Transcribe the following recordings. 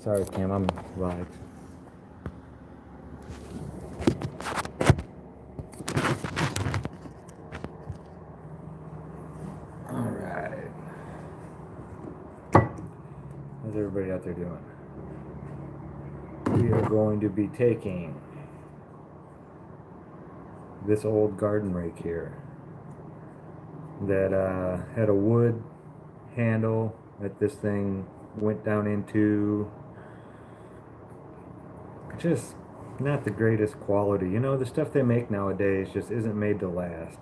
Sorry, Cam, I'm live. Alright. How's everybody out there doing? We are going to be taking this old garden rake here that had a wood handle that this thing went down into. Just not the greatest quality. You know, the stuff they make nowadays just isn't made to last.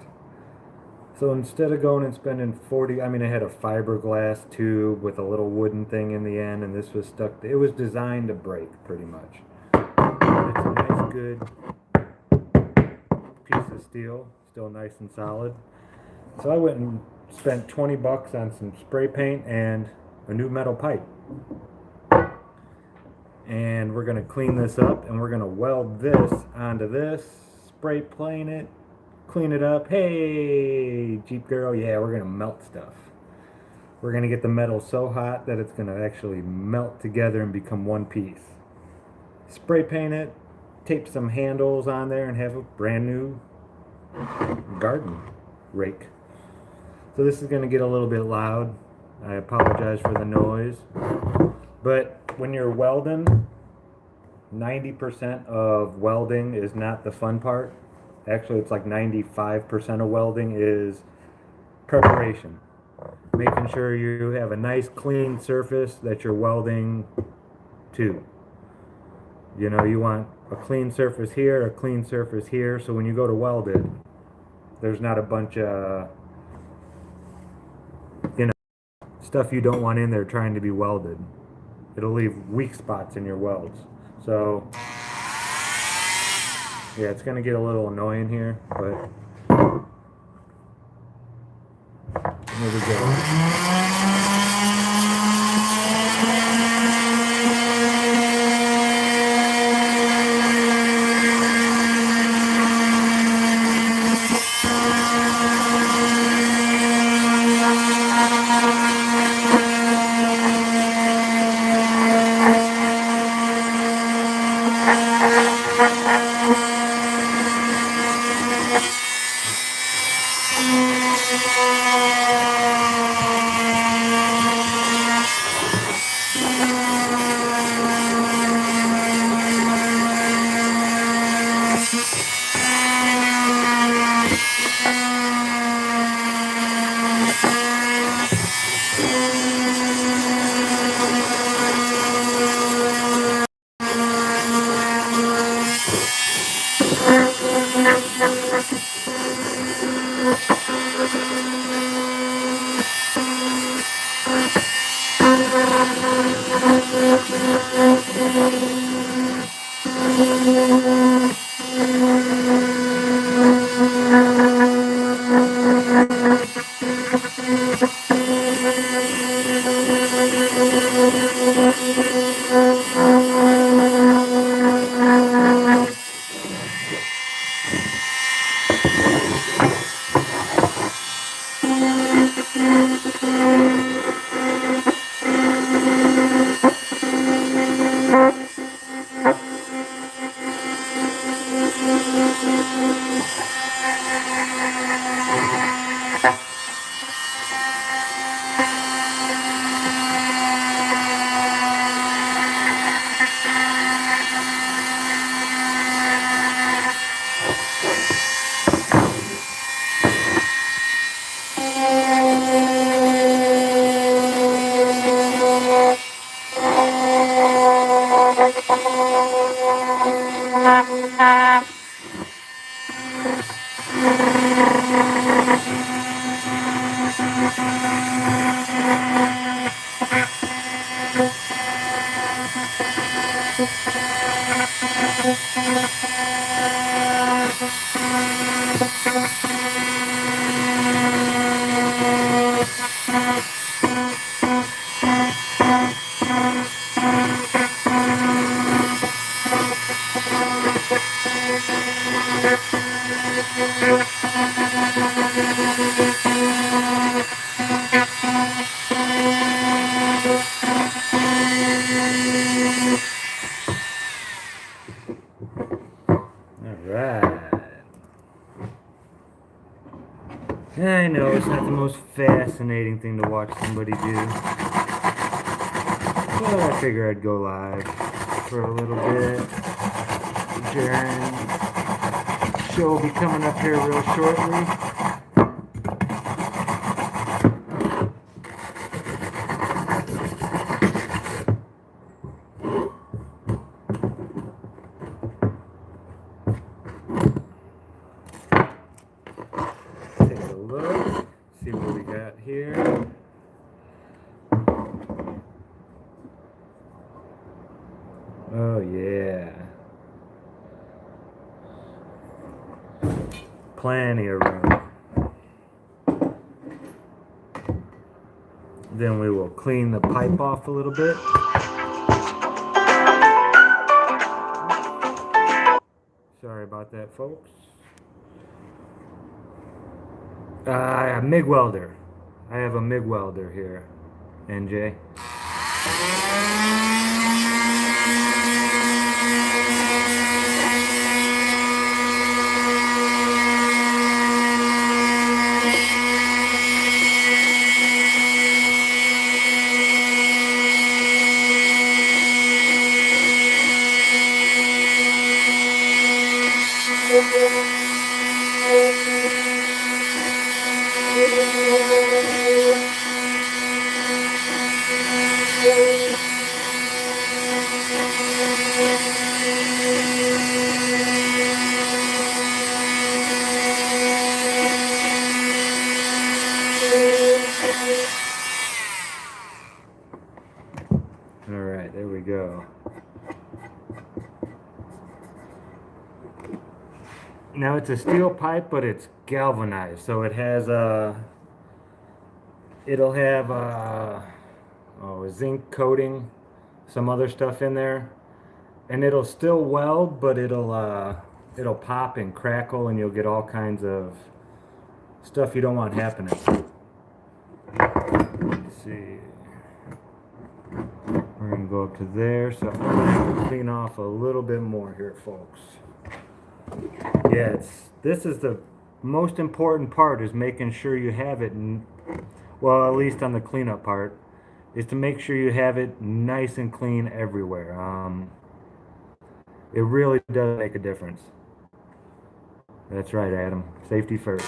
So instead of going and spending 40, I had a fiberglass tube with a little wooden thing in the end, and this was stuck. It was designed to break pretty much. It's a nice, good piece of steel, still nice and solid. So I went and spent 20 bucks on some spray paint and a new metal pipe. And we're going to clean this up, and we're going to weld this onto this, spray plane it, clean it up. Hey, Jeep girl, yeah, we're going to melt stuff. We're going to get the metal so hot that it's going to actually melt together and become one piece. Spray paint it, tape some handles on there, and have a brand new garden rake. So this is going to get a little bit loud. I apologize for the noise. But when you're welding, 90% of welding is not the fun part. Actually, it's like 95% of welding is preparation. Making sure you have a nice clean surface that you're welding to. You know, you want a clean surface here, a clean surface here, so when you go to weld it, there's not a bunch of, stuff you don't want in there trying to be welded. It'll leave weak spots in your welds. So, yeah, it's going to get a little annoying here, but here we go. I know it's not the most fascinating thing to watch somebody do, but I figure I'd go live for a little bit. Jaren's show will be coming up here real shortly. Take a look, see what we got here. Oh yeah. Plenty of room. Then we will clean the pipe off a little bit. Sorry about that, folks. MIG welder. I have a MIG welder here, NJ. Alright, there we go. Now it's a steel pipe, but it's galvanized, so it has it'll have a zinc coating, some other stuff in there, and it'll still weld, but it'll pop and crackle, and you'll get all kinds of stuff you don't want happening. Let's see. We're gonna go up to there, so I'm gonna have to clean off a little bit more here, folks. Yeah, this is the most important part, is making sure you have it, well, at least on the cleanup part, is to make sure you have it nice and clean everywhere. It really does make a difference. That's right, Adam. Safety first.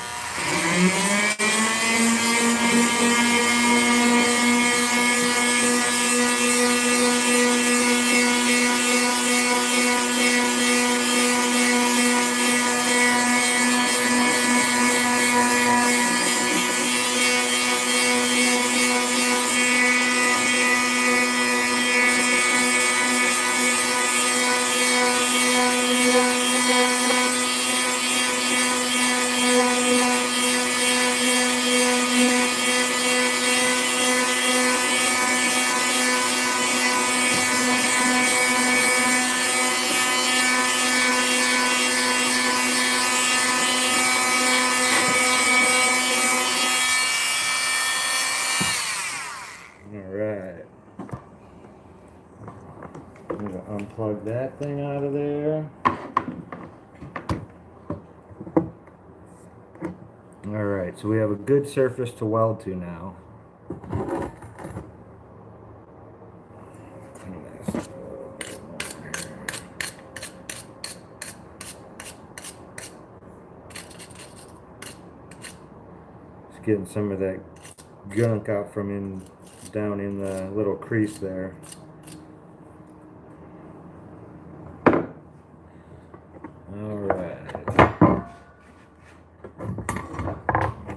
Alright. I'm going to unplug that thing out of there. Alright, so we have a good surface to weld to now. Just getting some of that gunk out from down in the little crease there. Alright.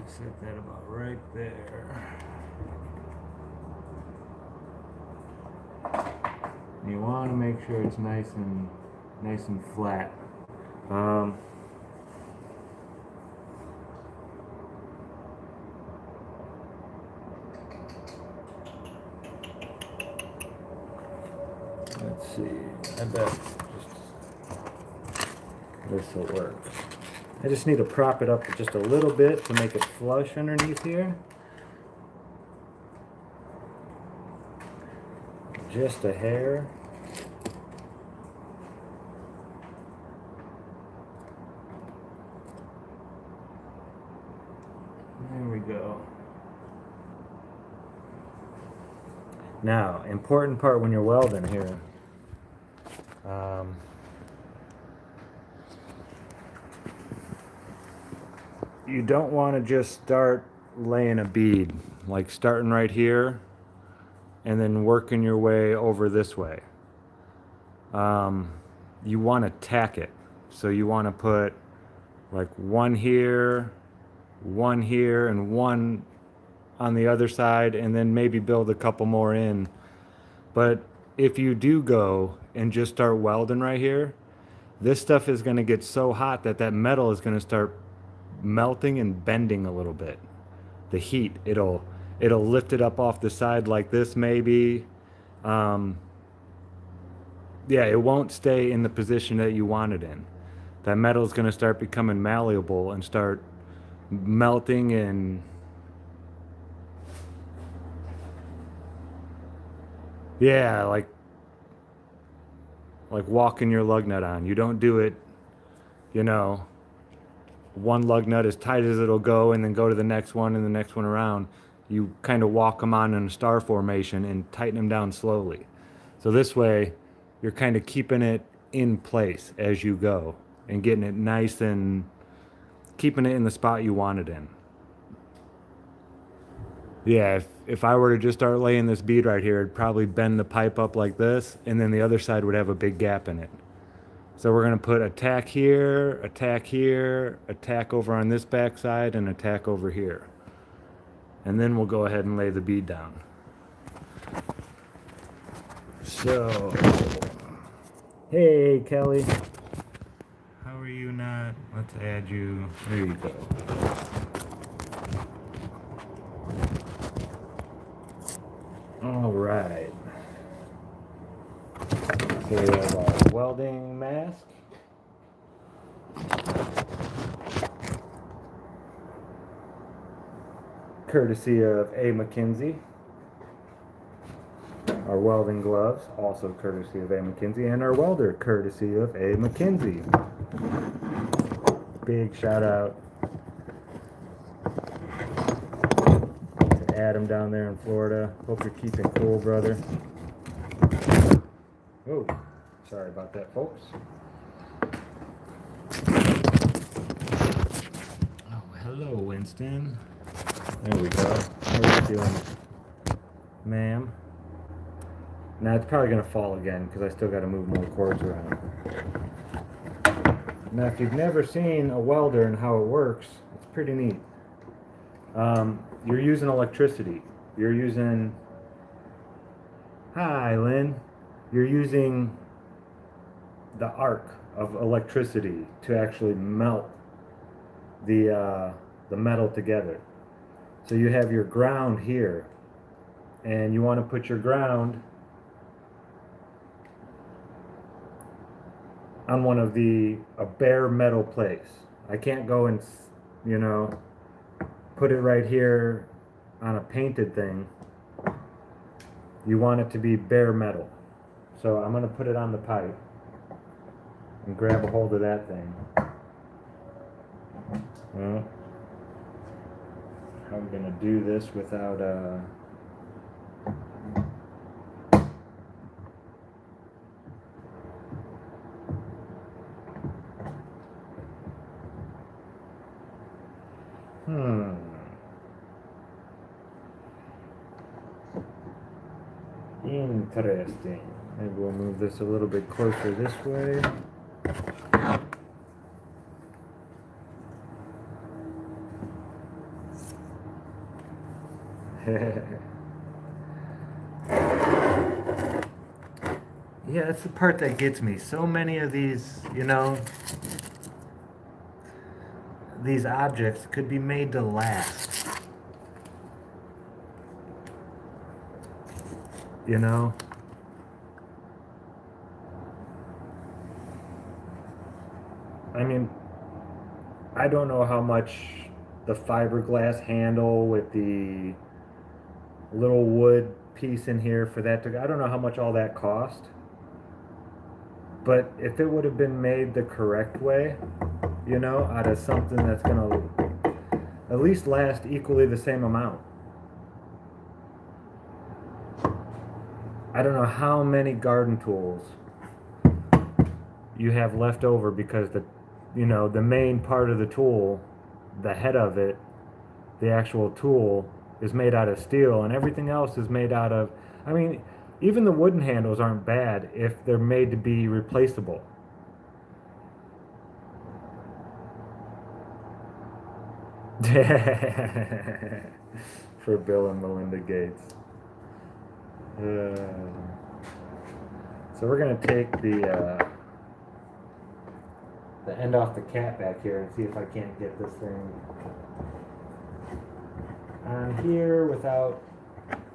Set that about right there. You want to make sure it's nice and flat. Let's see, I bet this will work. I just need to prop it up just a little bit to make it flush underneath here. Just a hair. Now, important part when you're welding here. Um, you don't want to just start laying a bead, like starting right here and then working your way over this way. You want to tack it. So you want to put like one here, and one on the other side, and then maybe build a couple more in. But if you do go and just start welding right here, this stuff is going to get so hot that that metal is going to start melting and bending a little bit. The heat, it'll lift it up off the side like this maybe. Um, yeah, it won't stay in the position that you want it in. That metal is going to start becoming malleable and start melting and yeah, like walking your lug nut on. You don't do it, you know, one lug nut as tight as it'll go and then go to the next one and the next one around. You kind of walk them on in a star formation and tighten them down slowly. So this way, you're kind of keeping it in place as you go and getting it nice and keeping it in the spot you want it in. Yeah, if I were to just start laying this bead right here, it'd probably bend the pipe up like this, and then the other side would have a big gap in it. So we're going to put a tack here, a tack over on this back side, and a tack over here. And then we'll go ahead and lay the bead down. So, hey Kelly. How are you not? Let's add you. There you go. All right. So we have our welding mask. Courtesy of A. McKinsey. Our welding gloves, also courtesy of A. McKinsey. And our welder, courtesy of A. McKinsey. Big shout out to Adam down there in Florida. Hope you're keeping cool, brother. Oh, sorry about that, folks. Oh, hello, Winston. There we go. How are you feeling, ma'am? Now it's probably going to fall again because I still got to move more cords around. Now, if you've never seen a welder and how it works, it's pretty neat. You're using electricity. You're using... Hi, Lynn. You're using the arc of electricity to actually melt the metal together. So you have your ground here, and you want to put your ground on one of a bare metal place. I can't go and, put it right here on a painted thing. You want it to be bare metal. So I'm going to put it on the pipe and grab a hold of that thing. Well, how are we going to do this without Interesting. Maybe we'll move this a little bit closer this way. Yeah, that's the part that gets me. So many of these, these objects could be made to last. I mean, I don't know how much the fiberglass handle with the little wood piece in here for that I don't know how much all that cost. But if it would have been made the correct way, out of something that's going to at least last equally the same amount. I don't know how many garden tools you have left over because the main part of the tool, the head of it, the actual tool is made out of steel, and everything else is made out of, I mean, even the wooden handles aren't bad if they're made to be replaceable. For Bill and Melinda Gates. So we're gonna take the end off the cap back here and see if I can't get this thing on here without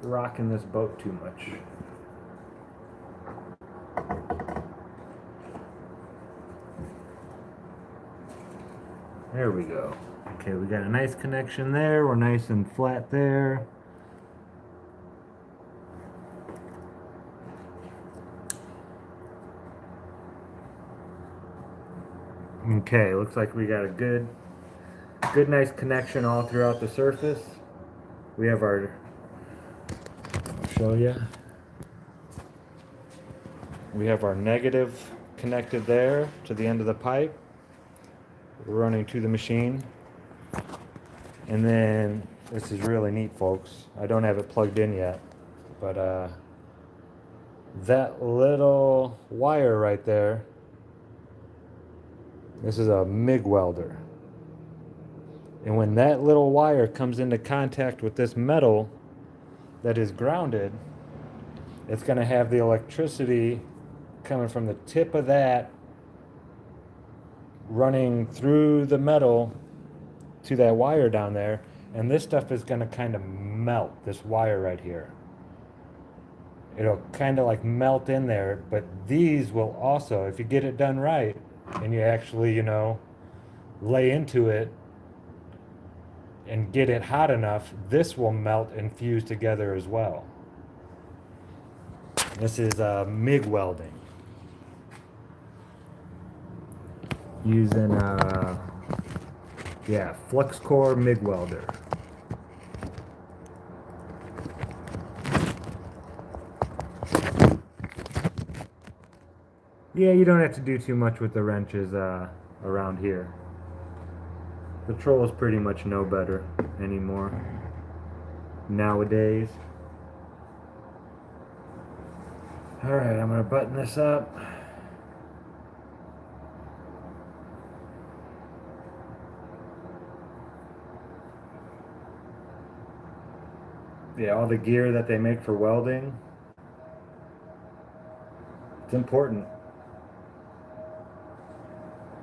rocking this boat too much. There we go. Okay, we got a nice connection there. We're nice and flat there. Okay, looks like we got a good nice connection all throughout the surface. We have our, I'll show you. We have our negative connected there to the end of the pipe. We're running to the machine. And then, this is really neat, folks. I don't have it plugged in yet, but that little wire right there, this is a MIG welder. And when that little wire comes into contact with this metal that is grounded, it's going to have the electricity coming from the tip of that running through the metal to that wire down there, and this stuff is going to kind of melt this wire right here. It'll kind of like melt in there, but these will also, if you get it done right and you actually, lay into it and get it hot enough, this will melt and fuse together as well. This is MIG welding using flux core MIG welder. Yeah, you don't have to do too much with the wrenches around here. The trolls pretty much know better anymore nowadays. Alright, I'm going to button this up. Yeah, all the gear that they make for welding, it's important.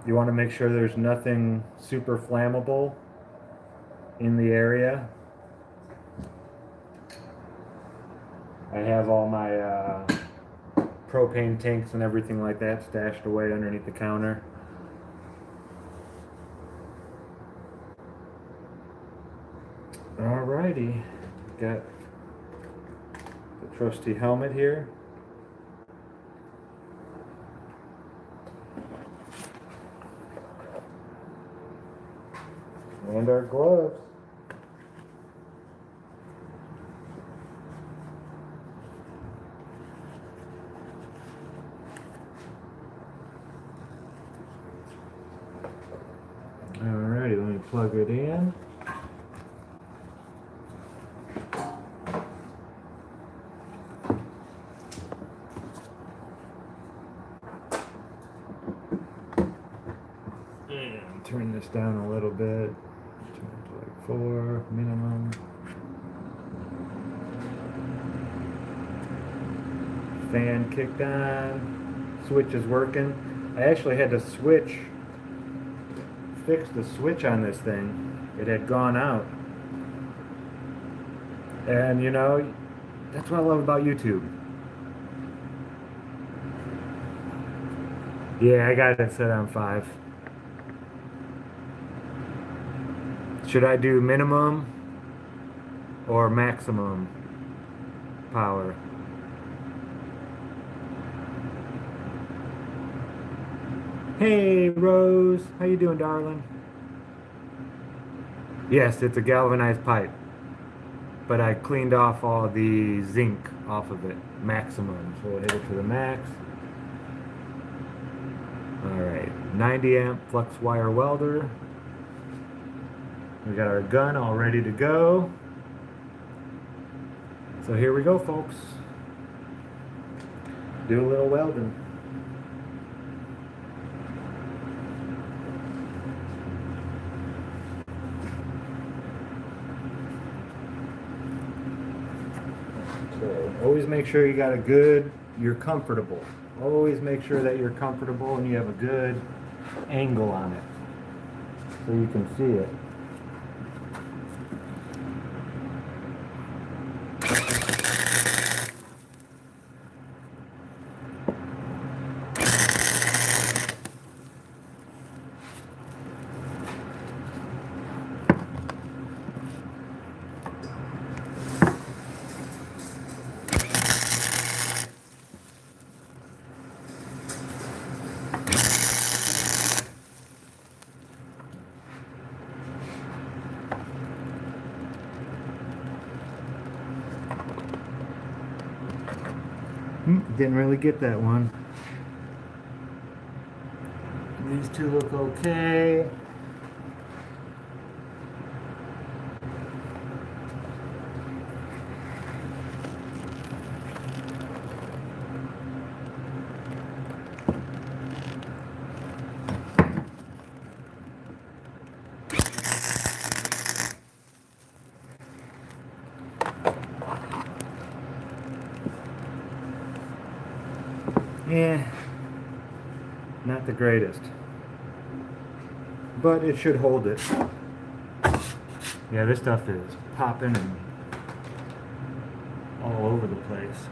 You want to make sure there's nothing super flammable in the area. I have all my propane tanks and everything like that stashed away underneath the counter. Alrighty, got the trusty helmet here. And our gloves. Alrighty, let me plug it in. And turn this down a little bit. Turn it to like 4 minimum. Fan kicked on. Switch is working. I actually had to fix the switch on this thing. It had gone out. And that's what I love about YouTube. Yeah, I got it set on 5. Should I do minimum or maximum power? Hey Rose, how you doing, darling? Yes, it's a galvanized pipe, but I cleaned off all the zinc off of it, maximum. So we'll hit it to the max. Alright, 90 amp flux wire welder. We got our gun all ready to go. So here we go, folks. Do a little welding. So always make sure you got a good, you're comfortable. Always make sure that you're comfortable and you have a good angle on it so you can see it. Didn't really get that one. These two look okay. Yeah, not the greatest, but it should hold it. Yeah, this stuff is popping and all over the place.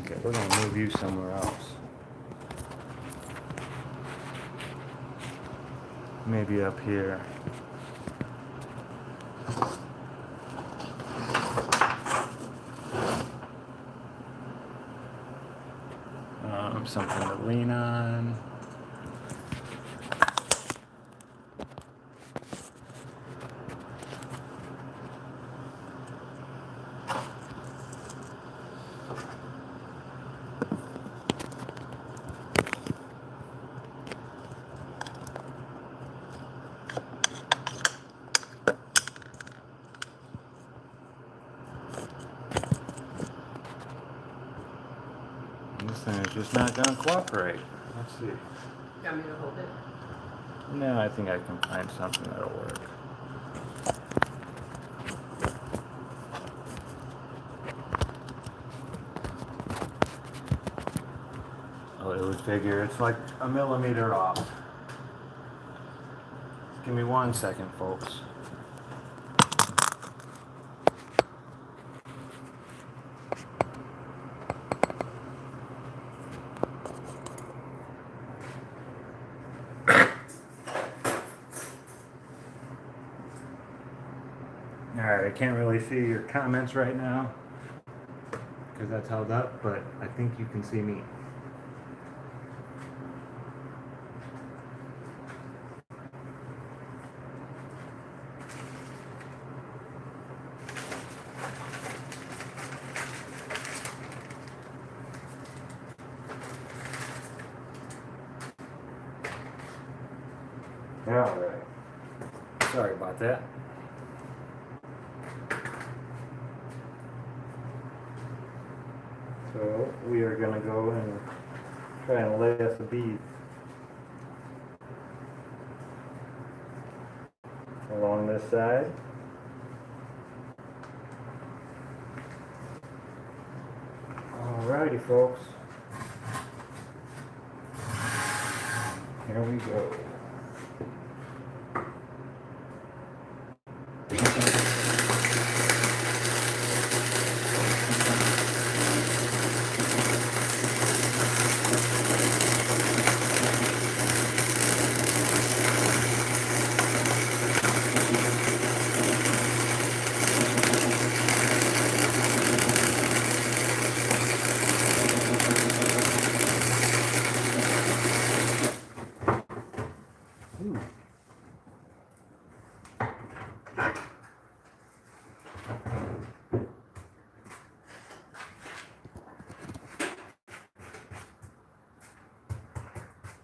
Okay, we're gonna move you somewhere else. Maybe up here. Something to lean on. This thing is just not going to cooperate. Let's see. You want me to hold it? No, I think I can find something that'll work. Oh, it would figure it's like a millimeter off. Give me 1 second, folks. Alright, I can't really see your comments right now because that's held up, but I think you can see me. Alright. Sorry about that. So we are going to go and try and lay us a bead along this side. Alrighty, folks. Here we go.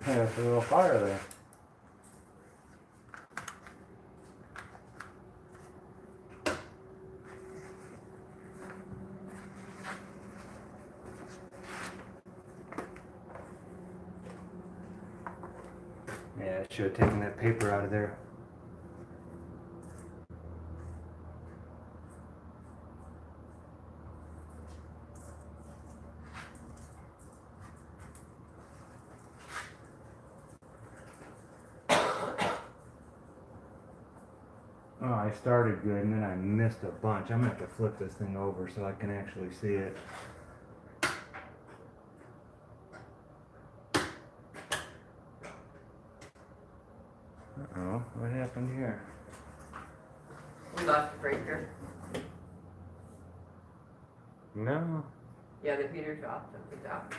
Yeah, there's a little fire there. Yeah, I should have taken that paper out of there. Oh, I started good and then I missed a bunch. I'm gonna have to flip this thing over so I can actually see it. Uh-oh, what happened here? We lost the breaker. No. Yeah, the heater's off at the top.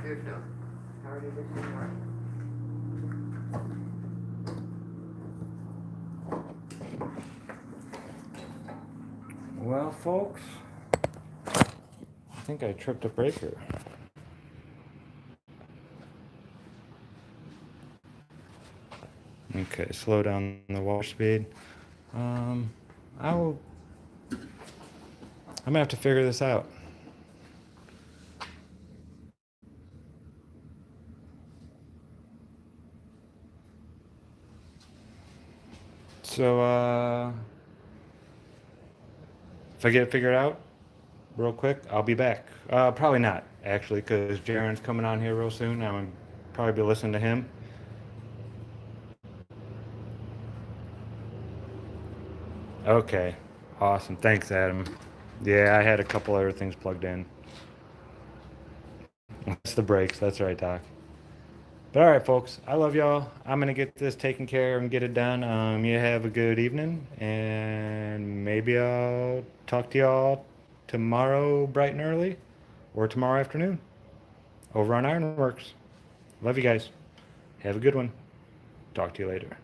There's no power to this anymore. Well, folks, I think I tripped a breaker. Okay, slow down the water speed. I'm gonna have to figure this out. So, if I get it figured out real quick, I'll be back. Probably not, actually, because Jaren's coming on here real soon. I'm gonna probably be listening to him. Okay, awesome. Thanks, Adam. Yeah, I had a couple other things plugged in. That's the brakes. That's right, Doc. But all right, folks, I love y'all. I'm going to get this taken care of and get it done. You have a good evening, and maybe I'll talk to y'all tomorrow bright and early or tomorrow afternoon over on Ironworks. Love you guys. Have a good one. Talk to you later.